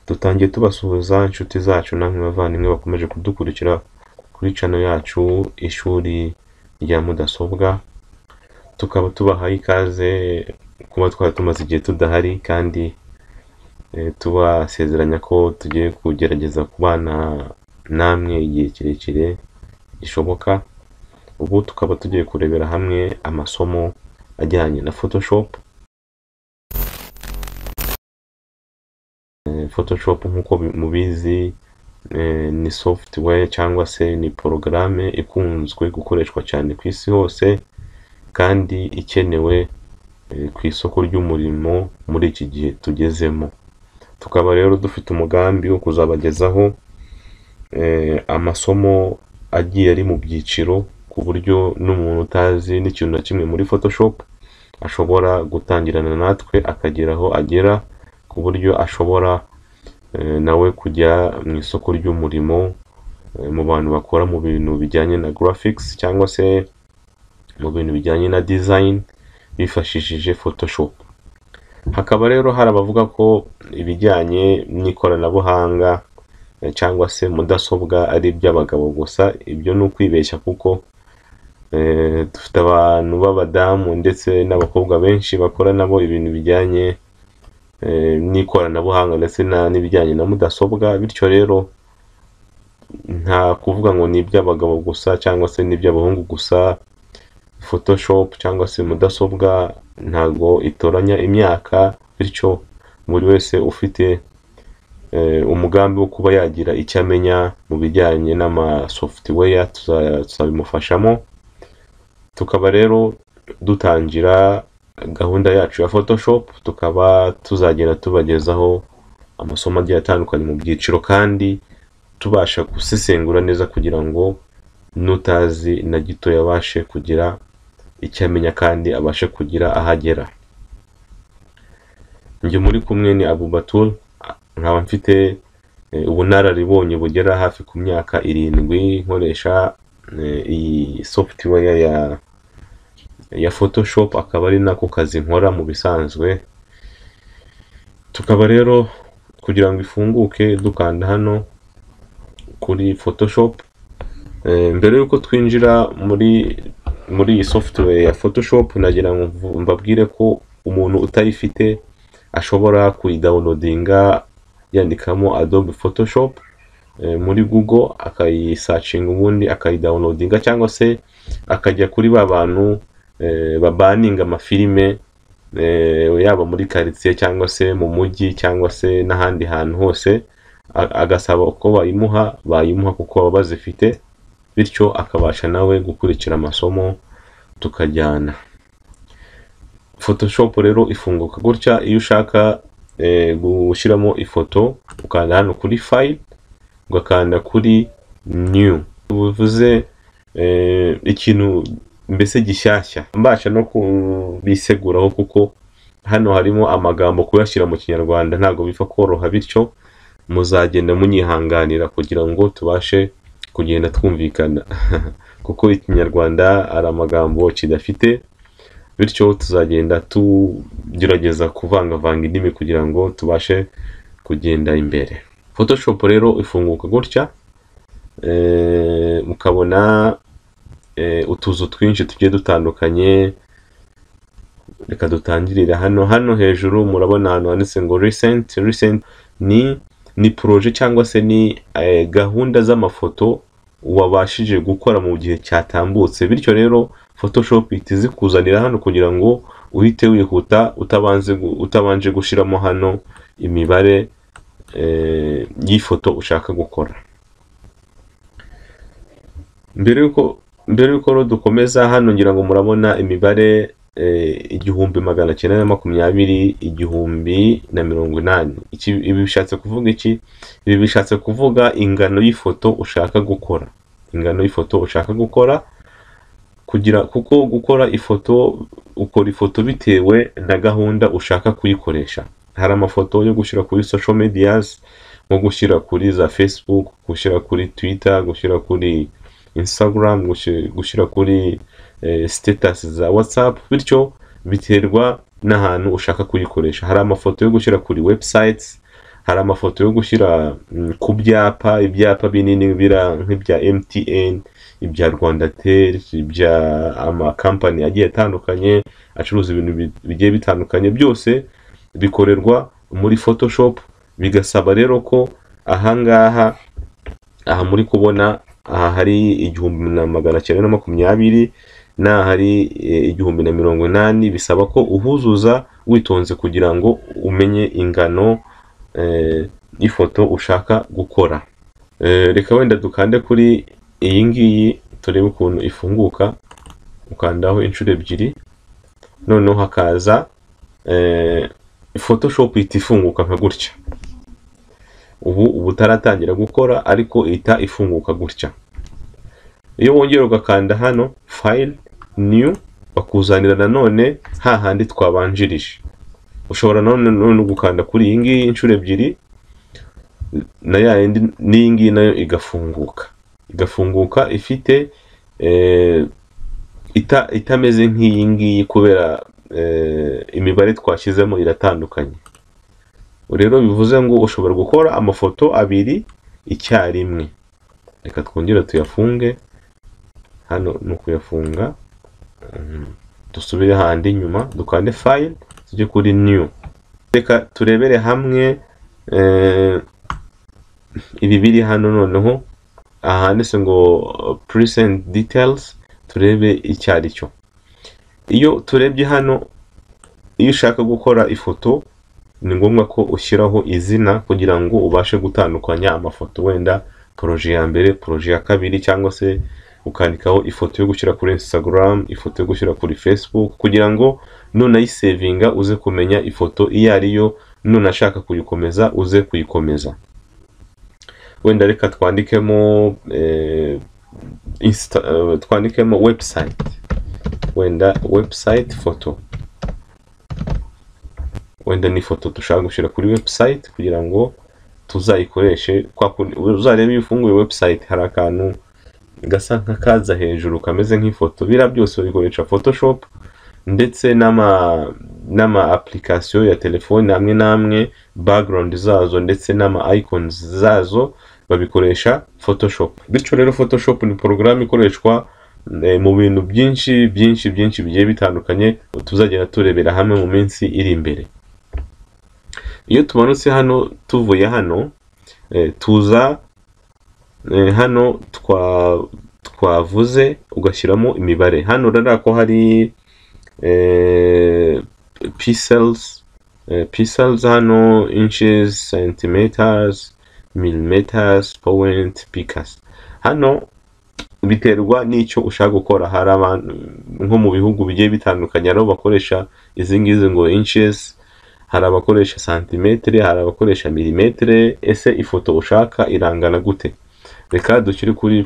Dutangiye tubasuhuza inshuti zacu namwe bavandimwe bakomeje kudukurikira kuri channel yacu ishuri rya mudasobwa. Tukaba tubahaye ikaze kuba twari tumaze igihe tudahari, kandi tubasezeranya ko tugiye kugerageza kubana namwe igihe kirekire gishoboka. Ubu tukaba tugiye kurebera hamwe amasomo ajyanye na Photoshop. Photoshop nkuko mubizi ni software cyangwa se ni programme ikunzwe gukoreshwa cyane ku isi hose, kandi ikenewe ku isoko ry'umurimo muri iki gihe tugezemo. Tukaba rero dufite umugambi wo kuzabagezaho amasomo agiye ari mu byiciro, ku buryo n'umuntu utazi n'ikintu na kimwe muri Photoshop ashobora gutangirana natwe akageraho agera, ku buryo ashobora nawe kujya mu isoko ry'umurimo mu bantu bakora mu bintu bijyanye na graphics cyangwa se mu bintu bijyanye na design bifashishije Photoshop. Hakaba rero hari abavuga ko ibijyanye n'ikoranabuhanga cyangwa se mudasobwa ari iby'abagabo gusa. Ibyo ni ukwibeshya, kuko dufite abantu b'abadamu ndetse n'abakobwa benshi bakora nabo ibintu bijyanye n'ikoranabuhanga ndetse n'ibijyanye na mudasobwa. Bityo rero nta kuvuga ngo ni iby'abagabo gusa cyangwa se n'iby'abahungu gusa. Photoshop cyangwa se mudasobwa ntago itoranya imyaka, bityo buri wese ufite umugambi wo kuba yagira icyo amenya mu bijyanye n'ama software tuzabimufashamo. Tukaba rero dutangira gahunda yacu ya Photoshop, tukaba tuzagenda tubagezaho amasomo agiye atandukanye mu byiciro, kandi tubasha gusesengura neza kugira ngo nutazi na gito yabashe kugira icyo amenya kandi abashe kugira ahagera. Njye muri kumwe ni Abubatul, nkaba mfite ubunararibonye bugera hafi ku myaka 7 nkoresha iyi software ya Photoshop, akaba ari nako kazi nkora mu bisanzwe. Tukaba rero kugira ngo ifunguke dukanda hano kuri Photoshop. Mbere yuko twinjira muri iyi software ya Photoshop, nagira ngo mbabwire ko umuntu utayifite ashobora kuyidownloadinga yandikamo ADOBE Photoshop muri Google, akayisearching ubundi akayidownloadinga, cyangwa se akajya kuri bantu babaninga amafilime yaba muri quartier cyangwa se mu mujyi cyangwa se n'ahandi hantu hose, agasaba uko bayimuha kuko baba bazifite, bityo akabasha nawe gukurikira amasomo tukajyana. Photoshop rero ifunguka gutya. Iyo ushaka gushyiramo ifoto ukanda hano kuri file, ugakanda kuri new, bivuze ikintu mbese gishyashya. Mbasha no kubiseguraho kuko hano harimo amagambo kuyashyira mu kinyarwanda ntago bifa koroha, bityo muzagenda munyihanganira kugira ngo tubashe kugenda twumvikana kuko ikinyarwanda ari amagambo kidafite, bityo tuzagenda tugerageza kuvangavanga indimi kugira ngo tubashe kugenda imbere. Photoshop rero ifunguka gutya, mukabona utuzu twinshi tugiye dutandukanye. Reka dutangirira hano hejuru, murabona hano handitse ngo recent ni projet cyangwa se ni gahunda z'amafoto wabashije gukora mu gihe cyatambutse. Bityo rero Photoshop itizi kuzanira hano kugira ngo uhite wihuta utabanje gushiramo hano imibare y'ifoto ushaka gukora. Mbere yuko dukomeza, hano ngira ngo murabona imibare 1920, 1080. Ibi bishatse kuvuga iki? Ibi bishatse kuvuga ingano y'ifoto ushaka gukora. Ingano y'ifoto ushaka gukora kuko gukora ifoto, ukora ifoto bitewe na gahunda ushaka kuyikoresha. Hari amafoto yo gushyira kuri social medias, nko gushyira kuri za Facebook, gushyira kuri Twitter, gushyira kuri Instagram, gushyira kuri status za WhatsApp, bityo biterwa n'ahantu ushaka kuyikoresha. Hari amafoto yo gushyira kuri websites, hari amafoto yo gushyira ku byapa, ibyapa binini bira nk'ibya MTN, ibya Rwandatel, ibya amakampani agiye atandukanye acuruza ibintu bigiye bitandukanye, byose bikorerwa muri Photoshop. Bigasaba rero ko ahangaha muri kubona aha hari 1920 na hari 1080, bisaba ko uhuzuza witonze kugira ngo umenye ingano ifoto ushaka gukora. Reka wenda dukande kuri iyi ngiyi turebe ukuntu ifunguka. Ukandaho inshuro ebyiri, noneho hakaza Photoshop itifunguka nka gutya. Ubu taratangira gukora ariko ita ifunguka gutya. Iyo wongera ugakanda hano file new, bakuzanira nanone hahandi twabanjirije. Ushobora none gukanda kuri iyi ngiyi inshuro ebyiri, na ya yindi n'iyi ngiyi nayo igafunguka ifite itameze nk'iyi ngiyi kubera imibare twashyizemo iratandukanye. Rero bivuze ngo ushobora gukora amafoto abiri icyarimwe. Reka twongere tuyafunge. Hano ni ukuyafunga, dusubire handi nyuma dukande file tujye kuri new. Reka turebere hamwe ibi biri hano noneho ahanditse ngo present details, turebe icyari cyo. Iyo turebye hano, iyo ushaka gukora ifoto ni ngombwa ko ushyiraho izina kugira ngo ubashe gutandukanya amafoto, wenda projet ya mbere, projet ya kabiri, cyangwa se ukandikaho ifoto yo gushyira kuri Instagram, ifoto yo gushyira kuri Facebook, kugira ngo none ayisevinga uze kumenya ifoto iyo ariyo, none ashaka kuyikomeza uze kuyikomeza. Wenda reka twandikemo twandikemo website, wenda website photo, wenda ni ifoto dushaka gushyira kuri website kugira ngo tuzayikoreshe. Uzarebe iyo ufunguye website hari akantu gasa nk'akaza hejuru kameze nk'ifoto. Bira byose bikoresha Photoshop, ndetse n'ama application ya telefone amwe namwe, background zazo ndetse n'ama icons zazo babikoresha Photoshop. Bityo rero Photoshop ni program ikoreshwa mu bintu byinshi bigiye bitandukanye, tuzagenda turebera hamwe mu minsi iri imbere. Iyo tumanutse hano, tuvuye hano tuza hano twavuze ugashyiramo imibare. Hano rero ko hari pixels hano, inches, centimeters, millimeters, point, picas. Hano biterwa n'icyo ushaka gukora. Hari abantu nko mu bihugu bigiye bitandukanye aho bakoresha izi ngizi ngo inches, hari abakoresha centimetre, hari abakoresha millimetre. Ese ifoto ushaka irangana gute? Reka dushyire kuri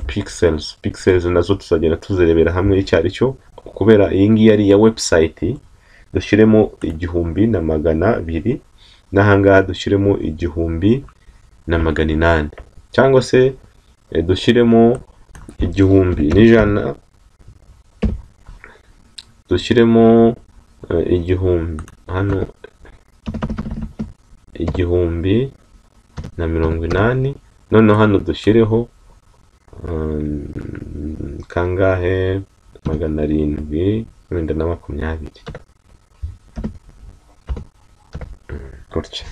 pixels nazo tuzagenda tuzirebera hamwe icyari cyo. Kubera iyi ngiyi ari ya website, dushyiremo 1200, n'ahangaha dushyiremo 1800, cyangwa se dushyiremo 1100, dushyiremo 1000 hano, 1080. Noneho hano dushyireho kangahe 720 gutya.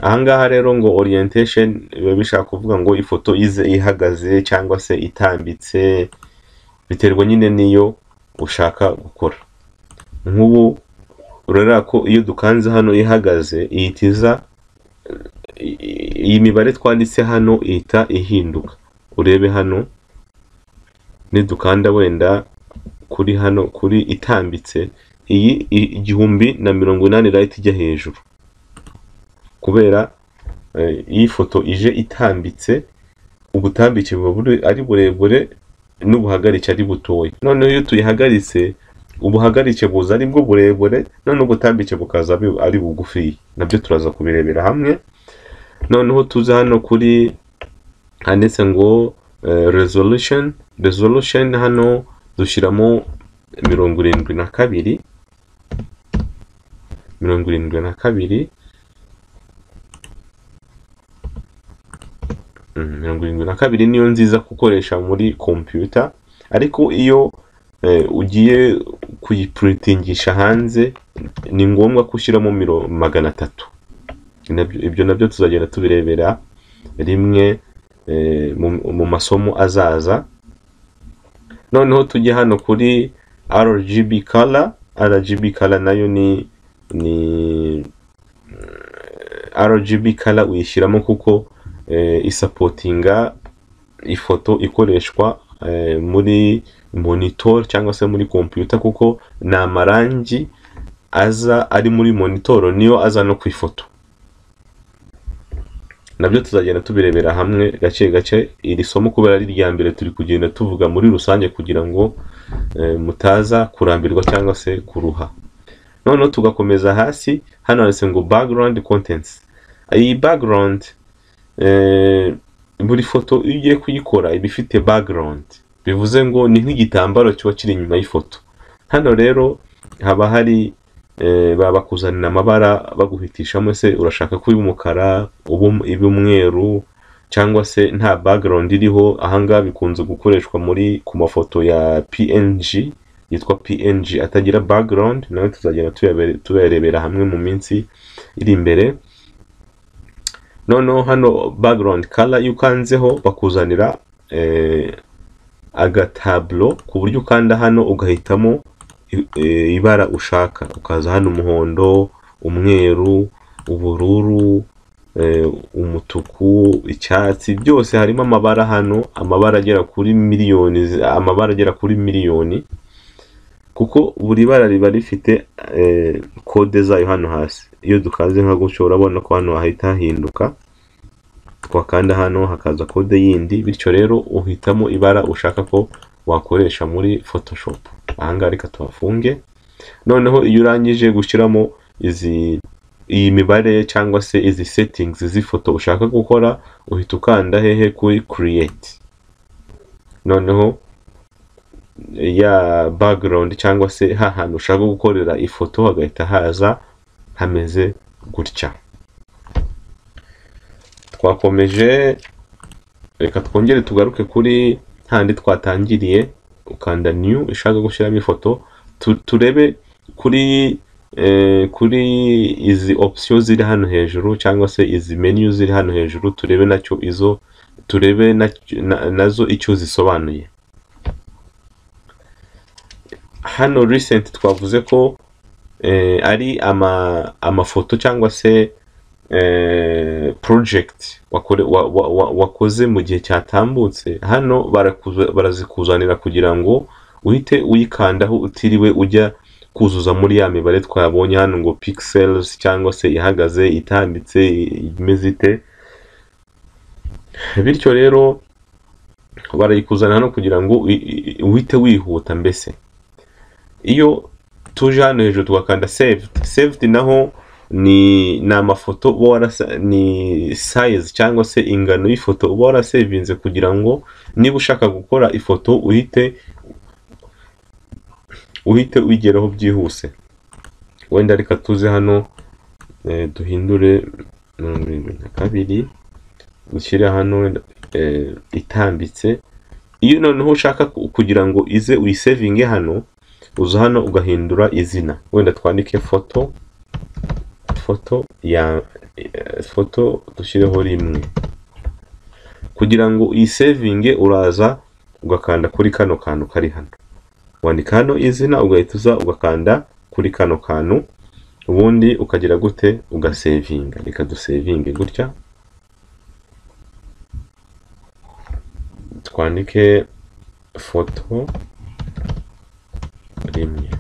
Ahangaha rero ngo orientation biba bishaka kuvuga ngo ifoto ize ihagaze cyangwa se itambitse, biterwa nyine niyo ushaka gukora. Nk'ubu urera ko iyo dukanze hano ihagaze ihitiza iyi mibare twanditse hano ihita ihinduka. Urebe hano nidukanda wenda kuri hano kuri itambitse, iyi 1080 right ijya hejuru, kubera iyi foto ije itambitse, ubutambike ari burebure n'ubuhagarike ari butoya. None iyo tuyihagaritse, ubuhagarike buza ari bwo burebure, none ubutambike bukaza ari bugufi. Nabyo turaza kubirebera hamwe. Noneho tuza hano kuri handitse ngo resolution, hano dushyiramo 72, 72 niyo nziza gukoresha muri computer, ariko iyo ugiye kuyiprintingisha hanze ni ngombwa kushyiramo 300. Ibyo nabyo tuzagenda tubirebera rimwe mu masomo azaza. Noneho tujye hano kuri RGB color. RGB color nayo ni RGB color uyishyiramo kuko isapotinga ifoto ikoreshwa muri monitor cyangwa se muri computer, kuko ni amarangi aza ari muri monitor niyo aza no ku ifoto. Nabyo tuzagenda tubirebera hamwe gace gace. Iri somo kubera ari rya mbere turi kugenda tuvuga muri rusange kugira ngo mutaza kurambirwa cyangwa se kuruha. Noneho tugakomeza hasi. Hano handitse ngo background contents. Iyi background buri foto iyo ugiye kuyikora iba ifite background, bivuze ngo ni nk'igitambaro kiba kiri inyuma y'ifoto. Hano rero haba hari bakuzanira amabara baguhitishamo, se urashaka kuba umukara, umweru, cyangwa se nta background iriho. Ahangaha bikunze gukoreshwa ku mafoto ya PNG, yitwa PNG atagira background. Nawe tuzagenda tuyarebera hamwe mu minsi iri imbere. Noneho hano background color iyo ukanzeho bakuzanira agatablo, ku buryo ukanda hano ugahitamo ibara ushaka. Ukaza hano umuhondo, umweru, ubururu, umutuku, icyatsi, byose harimo amabara hano, amabara agera kuri miliyoni, kuko buri bara riba rifite kode zayo hano hasi. Iyo dukaze nka gutyo urabona ko hano hahita hahinduka, twakanda hano hakaza kode yindi, bityo rero uhitamo ibara ushaka ko wakoresha muri Photoshop. Ahangaha reka tuhafunge. Noneho iyo urangije gushyiramo iyi mibare cyangwa se izi settings z'ifoto ushaka gukora, uhita ukanda hehe kuri create. Noneho ya background cyangwa se hantu ushaka gukorera ifoto hagahita haza hameze gutya. Twakomeje, reka twongere tugaruke kuri handi twatangiriye. Ukanda new ushaka gushyiramo ifoto. Turebe kuri izi options ziri hano hejuru cyangwa se izi menu ziri hano hejuru, turebe nazo icyo zisobanuye. Hano recent twavuze ko ari amafoto cyangwa se project wakoze mu gihe cyatambutse. Hano barazikuzanira kugira ngo uhite uyikandaho utiriwe ujya kuzuza muri ya mibare twabonye hano ngo pixels cyangwa se ihagaze, itambitse, imeze ite. Bityo rero barayikuzana hano kugira ngo uhite wihuta. Mbese iyo tuje hano hejuru tugakanda saved naho ni amafoto ni size cyangwa se ingano y'ifoto uba warasavinze, kugira ngo niba ushaka gukora ifoto uhite uyigeraho byihuse. Wenda reka tuze hano duhindure 72, dushyire hano itambitse. Iyo noneho ushaka kugira ngo ize uyisavinge hano, uza hano ugahindura izina. Wenda twandike foto dushyireho rimwe. Kugira ngo uyisavinge uraza ugakanda kuri kano kantu kari hano, wandika hano izina, ugahita uza ugakanda kuri kano kantu, ubundi ukagira gute ugasavinga. Reka dusavinge gutya, twandike foto rimwe.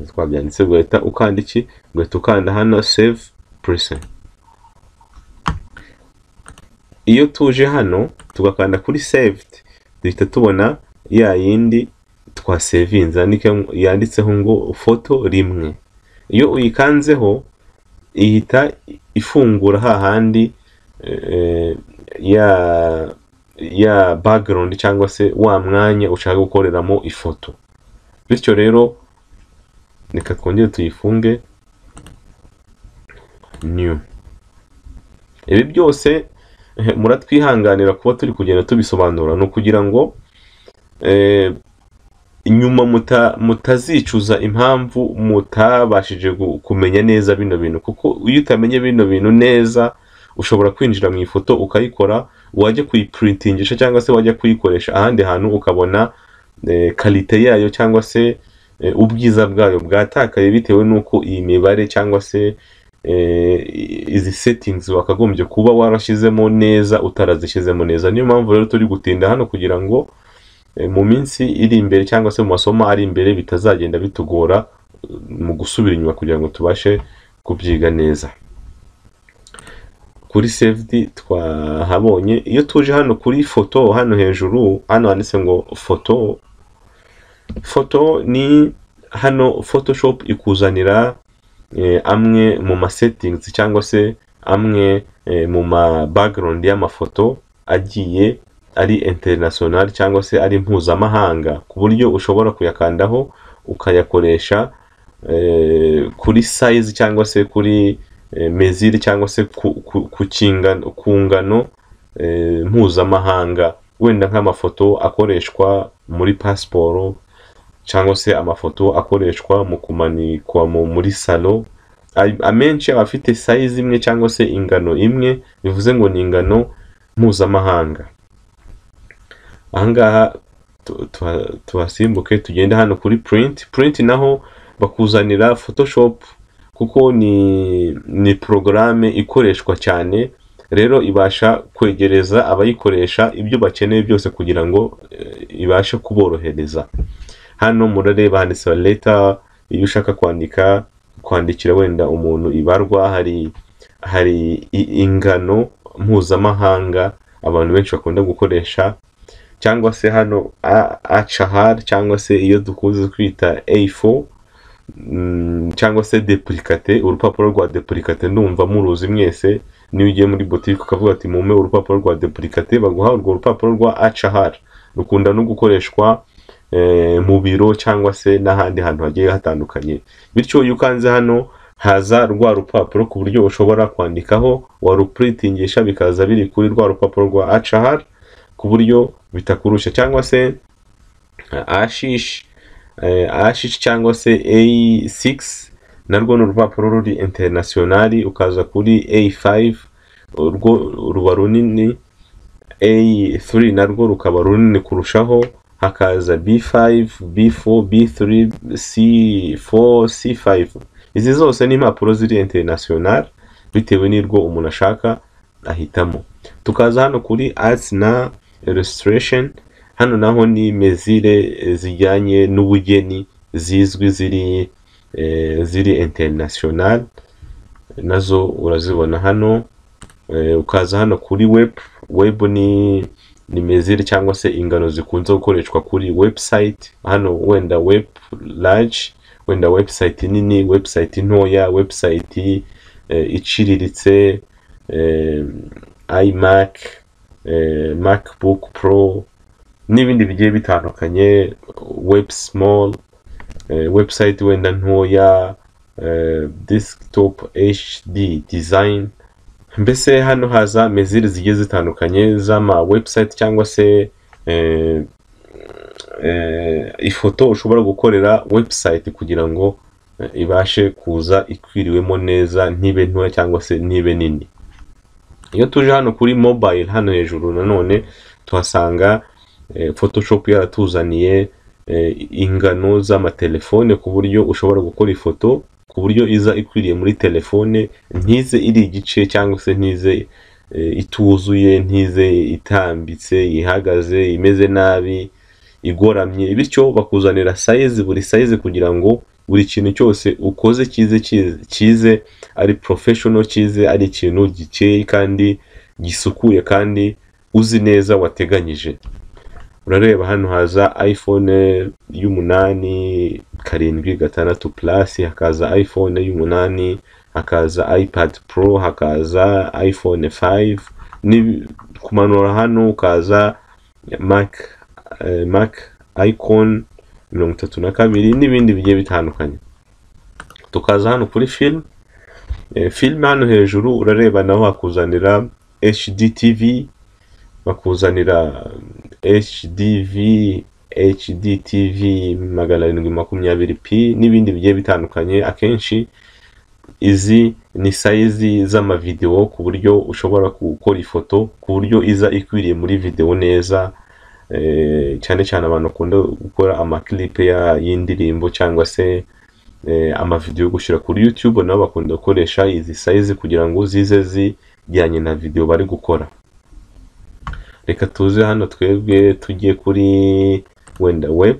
Twabyanditse, ugahita ukanda iki, ugahita ukanda hano save present. Iyo tuje hano tugakanda kuri saved, duhita tubona ya yindi twasavinze yanditseho ngo foto rimwe. Iyo uyikanzeho ihita ifungura hahandi ya background cyangwa se wa mwanya ushaka gukoreramo ifoto. Bityo rero reka twongere tuyifunge new. Ibi byose muratwihanganira kuba turi kugenda tubisobanura, no kugira ngo inyuma mutazicuza impamvu mutabashije kumenya neza bino bintu, kuko iyo utamenye bino bintu neza ushobora kwinjira mu ifoto ukayikora, wajya kuyiprintingisha cyangwa se wajya kuyikoresha ahandi hantu ukabona kalite yayo cyangwa se ubwiza bwayo bwatakaye bitewe n'uko iyi mibare cyangwa se izi settings wakagombye kuba warashyizemo neza utarazishyizemo neza. Niyo mpamvu rero turi gutinda hano kugira ngo mu minsi iri imbere cyangwa se mu masomo ari imbere bitazagenda bitugora mu gusubira inyuma kugira ngo tubashe kubyiga neza. Kuri saved twahabonye, iyo tuje hano kuri foto, hano hejuru hano handitse ngo foto ni hano Photoshop ikuzanira amwe mu ma settings cyangwa se amwe mu ma background y'amafoto agiye ari international cyangwa se ari mpuzamahanga, ku buryo ushobora kuyakandaho ukayakoresha kuri size cyangwa se kuri mesure cyangwa se ku ngano mpuzamahanga, wenda nk'amafoto akoreshwa muri passport cyangwa se amafoto akoreshwa mu kumanikwa muri salo. Amenshi aba afite size imwe cyangwa se ingano imwe, bivuze ngo ni ingano mpuzamahanga. Ahangaha tuhasimbuke tugenda hano kuri print naho bakuzanira Photoshop, kuko ni programme ikoreshwa cyane, rero ibasha kwegereza abayikoresha ibyo bakeneye byose kugira ngo ibashe kuborohereza. Hano murareba handitse letter, iyo ushaka kwandikira wenda umuntu ibarwa, hari ingano mpuzamahanga abantu benshi bakunda gukoresha, cyangwa se hano achar cyangwa se iyo dukunze kwita A4 cyangwa se duplicate, urupapuro rwa duplicate ndumva muruzi mwese. Niyo ugiye muri boutique ukavuga ati mume urupapuro rwa duplicate, baguha urwo rupapuro rwa achar, rukunda no gukoreshwa mu biro cyangwa se n'ahandi hantu hagiye hatandukanye. Bityo iyo ukanze hano haza rwa rupapuro ku buryo ushobora kwandikaho, waruprintingisha bikaza biri kuri rwa rupapuro rwa achar ku buryo bitakurusha, cyangwa se ashish cyangwa se A6 narwo ni urupapuro ruri international, ukaza kuri A5 urwo ruba runini, A3 narwo rukaba runini kurushaho, hakaza B5, B4, B3, C4, C5. Izi zose ni impapuro ziri international bitewe n'irwo umuntu ashaka ahitamo. Tukaza hano kuri arts na illustration, hano naho ni mesure zijyanye n'ubugeni zizwi ziri international, nazo urazibona hano. Ukaza hano kuri web ni mesure cyangwa se ingano zikunze gukoreshwa kuri website. Hano wenda web large, wenda website nini, website ntoya, website iciriritse, iMac, MacBook Pro n'ibindi bigiye bitandukanye, web small, website wenda ntoya, desktop HD design. Mbese hano haza mesure zigiye zitandukanye z'ama website cyangwa se ifoto ushobora gukorera website kugira ngo ibashe kuza ikwiriwemo neza, ntibe ntoya cyangwa se ntibe nini. Iyo tuje hano kuri mobile, hano hejuru nanone tuhasanga Photoshop yaratuzaniye ingano z'amatelefone ku buryo ushobora gukora ifoto ku buryo iza ikwiriye muri telefone, ntize iri igice cyangwa se ntize ituzuye, ntize itambitse, ihagaze, imeze nabi, igoramye. Bityo bakuzanira size, buri size kugira ngo buri kintu cyose ukoze kize ari professional, kize ari ikintu gikeye kandi gisukuye kandi uzi neza wateganyije. Urareba hano haza iPhone y'8 7 plus, hakaza iPhone y'8, hakaza iPad Pro, hakaza iPhone 5, ni kumanura hano ukaza Mac icon 32 n'ibindi bigiye bitandukanye. Tukaza hano kuri film hano hejuru urareba naho hakuzanira HDTV, bakuzanira HDTV 720p n'ibindi bigiye bitandukanye. Akenshi izi ni size z'amavideo ku buryo ushobora gukora ifoto ku buryo iza ikwiriye muri video neza, cyane cyane abantu bakunda gukora amaklipe y'indirimbo cyangwa se amavideo yo gushyira kuri YouTube, nabo bakunda gukoresha izi size kugira ngo zize zijyanye na video bari gukora. Reka tuze hano twebwe tujye kuri wenda web,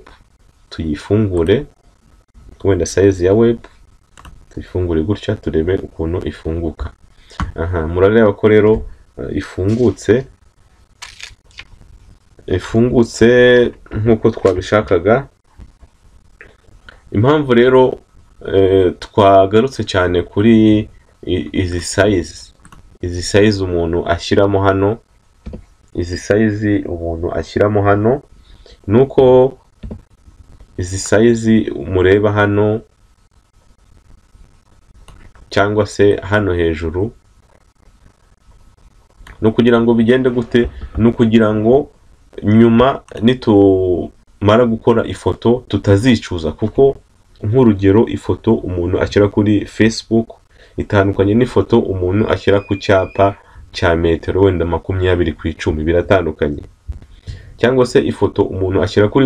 tuyifungure, wenda size ya web tuyifungure gutya turebe ukuntu ifunguka. Murareba ko rero ifungutse nkuko twabishakaga. Impamvu rero twagarutse cyane kuri izi size umuntu ashyiramo hano, nuko izi size mureba hano cyangwa se hano hejuru, no kugira ngo bigende gute, no kugira ngo nyuma nitumara gukora ifoto tutazicuza, kuko nk'urugero ifoto umuntu ashyira kuri Facebook itandukanye n'ifoto umuntu ashyira ku cyapa cya metero wenda 20x10, biratandukanye. Cyangwa se ifoto umuntu ashyira kuri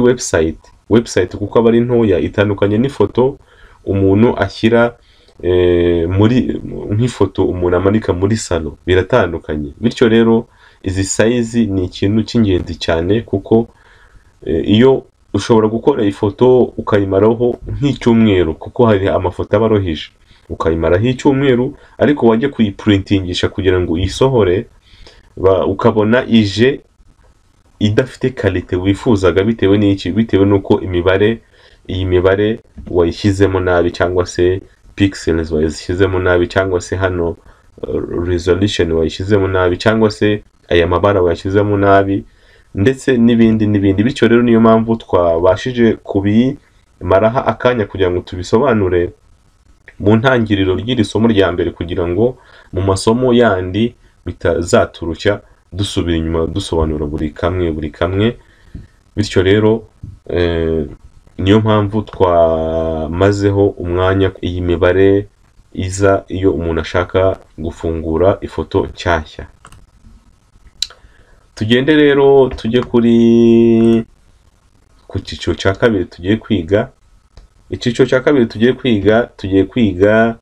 website kuko aba ari ntoya, itandukanye n'ifoto umuntu ashyira nk'ifoto umuntu amanika muri salo, biratandukanye. Bityo rero izi size ni ikintu cy'ingenzi cyane, kuko iyo ushobora gukora ifoto ukayimaraho nk'icyumweru, kuko hari amafoto aba arohije, ukayimaraho icyumweru, ariko wajya kuyiprintingisha kugira ngo uyisohore ukabona ije idafite kalite wifuzaga, bitewe n'iki? Bitewe n'uko iyi mibare wayishyizemo nabi, cyangwa se pixels wayishyizemo nabi, cyangwa se hano resolution wayishyizemo nabi, cyangwa se aya mabara wayashyizemo nabi, ndetse n'ibindi. Bityo rero niyo mpamvu twabashije kubimaraha akanya kugira ngo tubisobanure mu ntangiriro ry'iri somo rya mbere, kugira ngo mu masomo yandi bitazaturushya dusubira inyuma dusobanura buri kamwe. Bityo rero niyo mpamvu twamazeho umwanya iyi mibare iza iyo umuntu ashaka gufungura ifoto nshyashya. Tugende rero tujye ku cyiciro cya kabiri tugiye kwiga. Icyiciro cya kabiri tugiye kwiga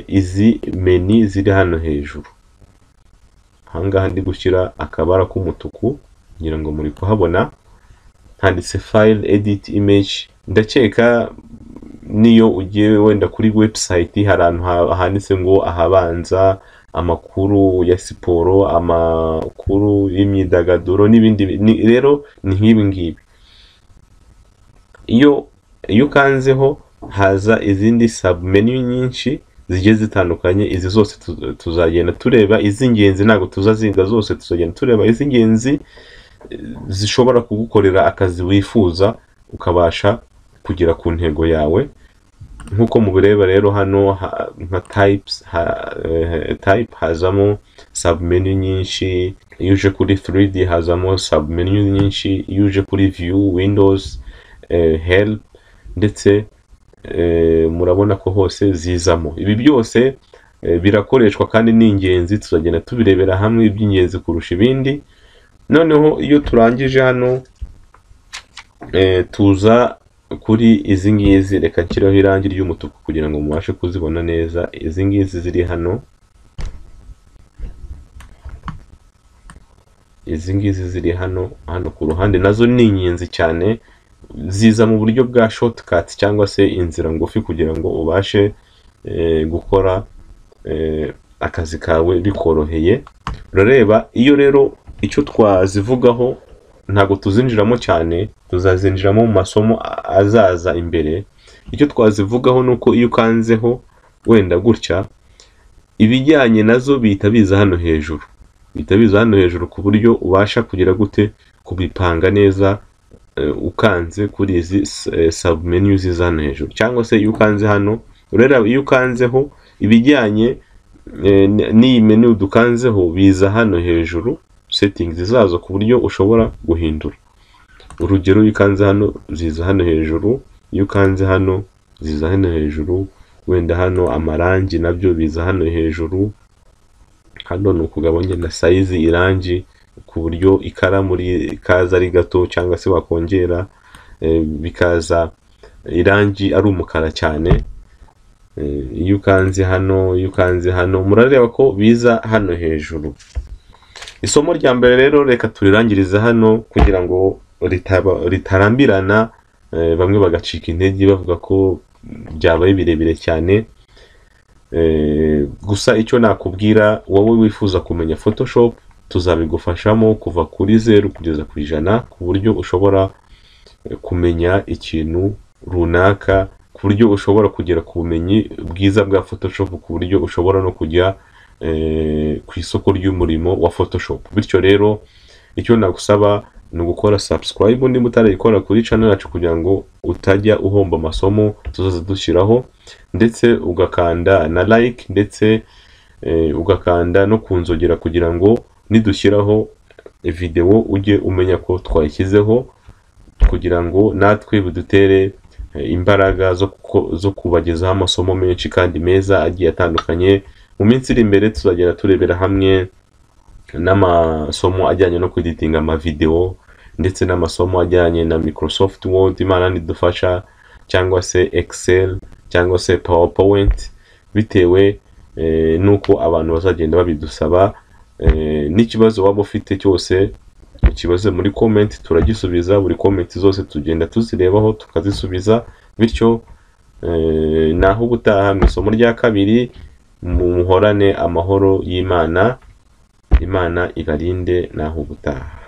izi menu ziri hano hejuru. Ahangaha ndi gushyira akabara k'umutuku, ngira ngo muri kuhabona, handitse file edit image. Ndakeka niyo ugiye wenda kuri website hari ahantu handitse ngo ahabanza amakuru ya siporo, amakuru y'imyidagaduro n'ibindi. Rero ni nk'ibi ngibi. Iyo ukanzeho haza izindi submenu nyinshi zigiye zitandukanye. Izi zose tuzagenda tureba iz'ingenzi, ntabwo tuzaziga zose, tuzagenda tureba iz'ingenzi zishobora kugukorera akazi wifuza ukabasha kugera ku ntego yawe. Nkuko mubireba rero hano nka type hazamo submenu nyinshi, iyo uje kuri 3D hazamo submenu nyinshi, iyo uje kuri view, windows, help, ndetse murabona ko hose zizamo. Ibi byose birakoreshwa kandi ni ingenzi, tuzagenda tubirebera hamwe iby'ingenzi kurusha ibindi. Noneho iyo turangije hano tuza kuri izi ngizi. Reka nshyiraho irangi ry'umutuku kugira ngo mubashe kuzibona neza. Izi ngizi ziri hano, hano ku ruhande, nazo ni ingenzi cyane, ziza mu buryo bwa shortcuts cyangwa se inzira ngufi kugira ngo ubashe gukora akazi kawe bikoroheye. Urareba, iyo rero icyo twazivugaho ntabwo tuzinjiramo cyane, tuzazinjiramo mu masomo azaza imbere. Icyo twazivugaho nuko iyo ukanzeho wenda gutya, ibijyanye nazo bihita biza hano hejuru, ku buryo ubasha kugira gute kubipanga neza ukanze kuri izi submenu ziza hano hejuru. Cyangwa se iyo ukanze hano, urareba iyo ukanzeho ibijyanye n'iyi menu dukanzeho biza hano hejuru settings zazo ku buryo ushobora guhindura. Urugero iyo ukanze hano ziza hano hejuru, iyo ukanze hano ziza hano hejuru, wenda hano amarangi nabyo biza hano hejuru. Hano ni ukugabanya na size irangi ku buryo ikaramu kaza ari gato cyangwa se wakongera bikaza irangi ari umukara cyane. Iyo ukanze hano murareba ko biza hano hejuru. Isomo rya mbere rero reka turirangirize hano kugira ngo ritarambirana bamwe bagacika intege bavuga ko byabaye birebire cyane. Gusa icyo nakubwira wowe wifuza kumenya Photoshop, tuzabigufashamo kuva kuri 0 kugeza ku 100 ku buryo ushobora kumenya ikintu runaka, ku buryo ushobora kugera ku bumenyi bwiza bwa Photoshop, ku buryo ushobora no kujya ku isoko ry'umurimo wa Photoshop. Bityo rero icyo nagusaba ni ugukora subscribe niba utarayikora kuri channel yacu kugira ngo utajya uhomba amasomo tuzaza dushyiraho, ndetse ugakanda na like, ndetse ugakanda no kunzogera kugira ngo nidushyiraho video ujye umenya ko twayishyizeho, kugira ngo natwe bidutere imbaraga zo kubagezaho amasomo menshi kandi meza agiye atandukanye. Mu minsi iri imbere tuzagera turebera hamwe n'amasomo ajyanye no kweditinga amavideo, ndetse n'amasomo ajyanye na Microsoft Word, Imana nidufasha, cyangwa se Excel, cyangwa se PowerPoint, bitewe nuko abantu bazagenda babidusaba. N'ikibazo waba ufite cyose ukibaze muri comment, turagisubiza. Buri comment zose tugenda tuzirebaho tukazisubiza. Bityo naho gutaha mu isomo rya kabiri, muhorane amahoro y'Imana. Imana ibarinde naho gutaha.